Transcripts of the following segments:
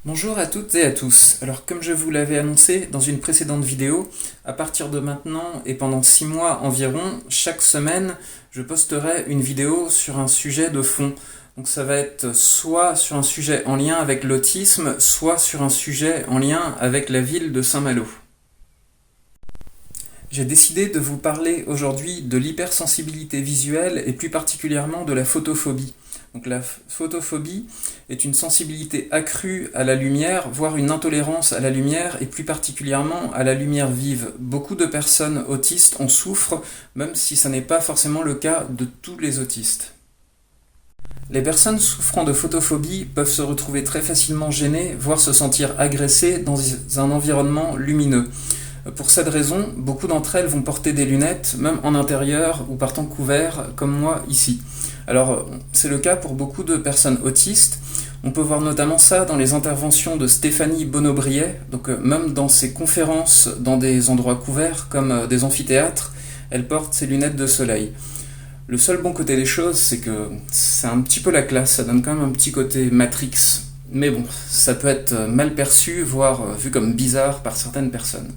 Bonjour à toutes et à tous. Alors comme je vous l'avais annoncé dans une précédente vidéo, à partir de maintenant et pendant 6 mois environ, chaque semaine, je posterai une vidéo sur un sujet de fond. Donc ça va être soit sur un sujet en lien avec l'autisme, soit sur un sujet en lien avec la ville de Saint-Malo. J'ai décidé de vous parler aujourd'hui de l'hypersensibilité visuelle et plus particulièrement de la photophobie. Donc la photophobie est une sensibilité accrue à la lumière, voire une intolérance à la lumière et plus particulièrement à la lumière vive. Beaucoup de personnes autistes en souffrent, même si ce n'est pas forcément le cas de tous les autistes. Les personnes souffrant de photophobie peuvent se retrouver très facilement gênées, voire se sentir agressées dans un environnement lumineux. Pour cette raison, beaucoup d'entre elles vont porter des lunettes, même en intérieur ou par temps couvert, comme moi ici. Alors, c'est le cas pour beaucoup de personnes autistes. On peut voir notamment ça dans les interventions de Stéphanie Bonneau-Briet, donc même dans ses conférences dans des endroits couverts comme des amphithéâtres, elle porte ses lunettes de soleil. Le seul bon côté des choses, c'est que c'est un petit peu la classe, ça donne quand même un petit côté Matrix. Mais bon, ça peut être mal perçu, voire vu comme bizarre par certaines personnes.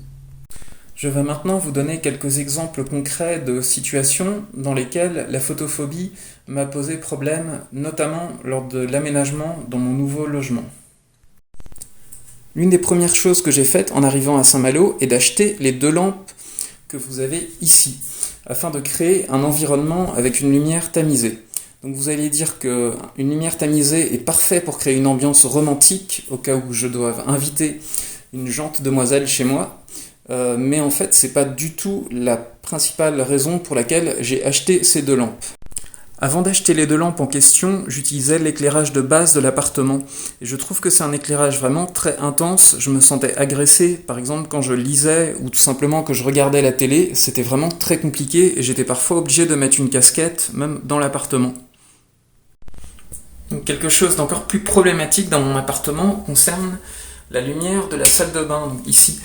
Je vais maintenant vous donner quelques exemples concrets de situations dans lesquelles la photophobie m'a posé problème, notamment lors de l'aménagement dans mon nouveau logement. L'une des premières choses que j'ai faites en arrivant à Saint-Malo est d'acheter les 2 lampes que vous avez ici, afin de créer un environnement avec une lumière tamisée. Donc vous allez dire qu'une lumière tamisée est parfait pour créer une ambiance romantique, au cas où je dois inviter une gente demoiselle chez moi. Mais en fait, c'est pas du tout la principale raison pour laquelle j'ai acheté ces 2 lampes. Avant d'acheter les 2 lampes en question, j'utilisais l'éclairage de base de l'appartement. Et je trouve que c'est un éclairage vraiment très intense. Je me sentais agressé, par exemple, quand je lisais ou tout simplement que je regardais la télé. C'était vraiment très compliqué et j'étais parfois obligé de mettre une casquette, même dans l'appartement. Donc, quelque chose d'encore plus problématique dans mon appartement concerne la lumière de la salle de bain, donc ici.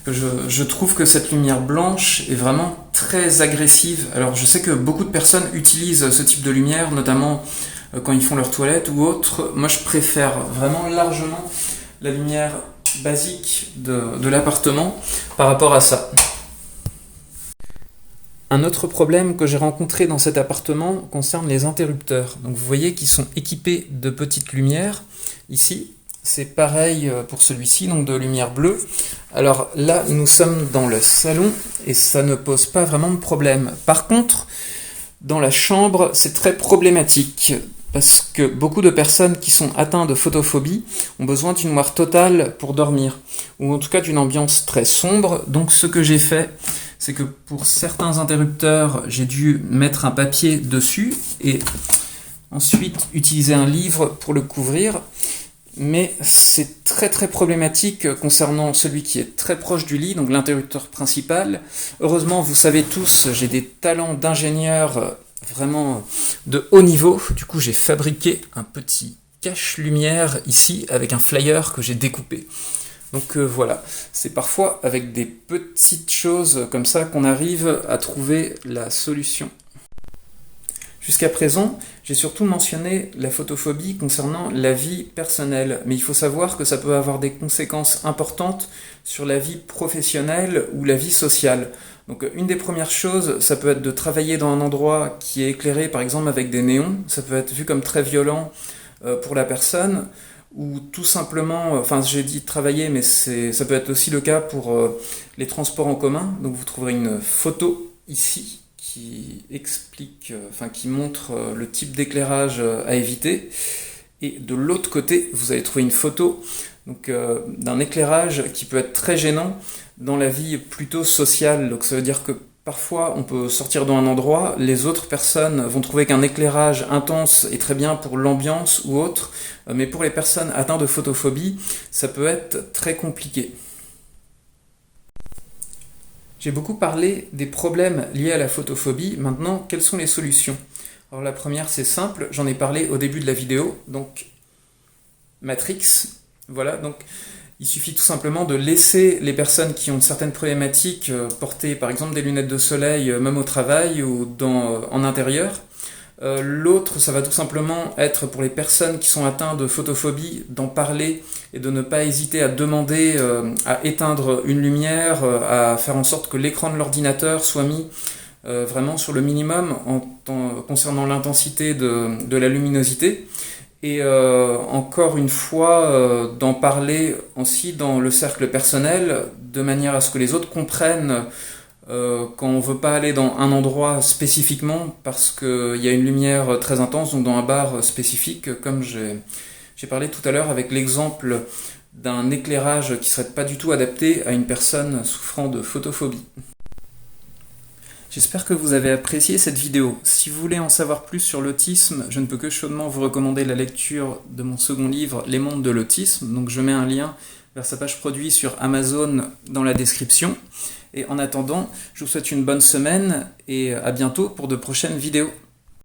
Je trouve que cette lumière blanche est vraiment très agressive. Alors je sais que beaucoup de personnes utilisent ce type de lumière, notamment quand ils font leur toilette ou autre. Moi je préfère vraiment largement la lumière basique de l'appartement par rapport à ça. Un autre problème que j'ai rencontré dans cet appartement concerne les interrupteurs. Donc vous voyez qu'ils sont équipés de petites lumières ici. C'est pareil pour celui-ci, donc de lumière bleue. Alors là, nous sommes dans le salon et ça ne pose pas vraiment de problème. Par contre, dans la chambre, c'est très problématique parce que beaucoup de personnes qui sont atteintes de photophobie ont besoin d'une noire totale pour dormir, ou en tout cas d'une ambiance très sombre. Donc ce que j'ai fait, c'est que pour certains interrupteurs, j'ai dû mettre un papier dessus et ensuite utiliser un livre pour le couvrir. Mais c'est très très problématique concernant celui qui est très proche du lit, donc l'interrupteur principal. Heureusement, vous savez tous, j'ai des talents d'ingénieur vraiment de haut niveau. Du coup, j'ai fabriqué un petit cache-lumière ici avec un flyer que j'ai découpé. Donc voilà, c'est parfois avec des petites choses comme ça qu'on arrive à trouver la solution. Jusqu'à présent, j'ai surtout mentionné la photophobie concernant la vie personnelle, mais il faut savoir que ça peut avoir des conséquences importantes sur la vie professionnelle ou la vie sociale. Donc une des premières choses, ça peut être de travailler dans un endroit qui est éclairé par exemple avec des néons, ça peut être vu comme très violent pour la personne, ou tout simplement, enfin j'ai dit travailler, mais ça peut être aussi le cas pour les transports en commun. Donc vous trouverez une photo ici qui explique, qui montre le type d'éclairage à éviter. Et de l'autre côté, vous allez trouver une photo d'un éclairage qui peut être très gênant dans la vie plutôt sociale. Donc ça veut dire que parfois on peut sortir dans un endroit, les autres personnes vont trouver qu'un éclairage intense est très bien pour l'ambiance ou autre, mais pour les personnes atteintes de photophobie, ça peut être très compliqué. J'ai beaucoup parlé des problèmes liés à la photophobie. Maintenant, quelles sont les solutions? Alors la première, c'est simple, j'en ai parlé au début de la vidéo, donc Matrix, voilà, donc il suffit tout simplement de laisser les personnes qui ont certaines problématiques porter par exemple des lunettes de soleil même au travail ou en intérieur. L'autre, ça va tout simplement être pour les personnes qui sont atteintes de photophobie, d'en parler et de ne pas hésiter à demander à éteindre une lumière, à faire en sorte que l'écran de l'ordinateur soit mis vraiment sur le minimum concernant l'intensité de la luminosité. Et encore une fois, d'en parler aussi dans le cercle personnel, de manière à ce que les autres comprennent quand on ne veut pas aller dans un endroit spécifiquement parce qu'il y a une lumière très intense, donc dans un bar spécifique, comme j'ai parlé tout à l'heure avec l'exemple d'un éclairage qui ne serait pas du tout adapté à une personne souffrant de photophobie. J'espère que vous avez apprécié cette vidéo. Si vous voulez en savoir plus sur l'autisme, je ne peux que chaudement vous recommander la lecture de mon second livre, Les mondes de l'autisme. Donc je mets un lien vers sa page produit sur Amazon dans la description. Et en attendant, je vous souhaite une bonne semaine et à bientôt pour de prochaines vidéos.